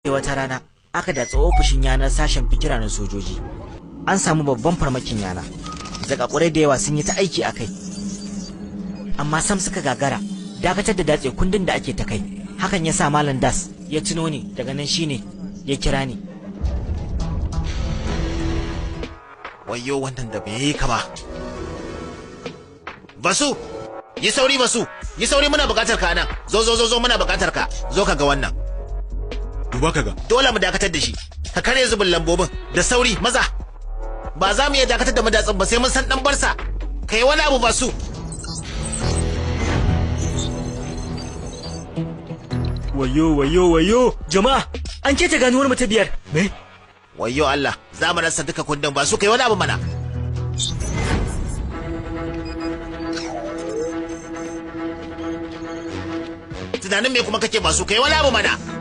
wata rana aka datsa ofishin yanar sashen fikira na sojoji. An samu babban farmakin yana. Zakakurai da yawa sun yi ta aiki a kai. Amma sam suka gagara dakatar da datse kundin da ake ta kai. Hakan ya sa Malam Das ya tuno ni daga nan shine ya kira ni. Wayyo wannan da bai yi kama. Basu, yi sauri Basu, yi sauri muna bukatar ka nan. Zo muna bukatar ka. Zo ka ga wannan. Duba ka ga. Dole mu dakatar da shi. Ka kare zubin lambobin da sauri maza. Ba za mu iya dakatar da madatsin ba sai mun san dan barsa. Kai wani abu Basu. Wayo jama'a an keta ganuwar mu ta biyar. Me? Wayyo Allah, za mu rasa duka kundin Basu, kai wani abu mana. Tunanin me kuma kake Basu, kai wani abu mana.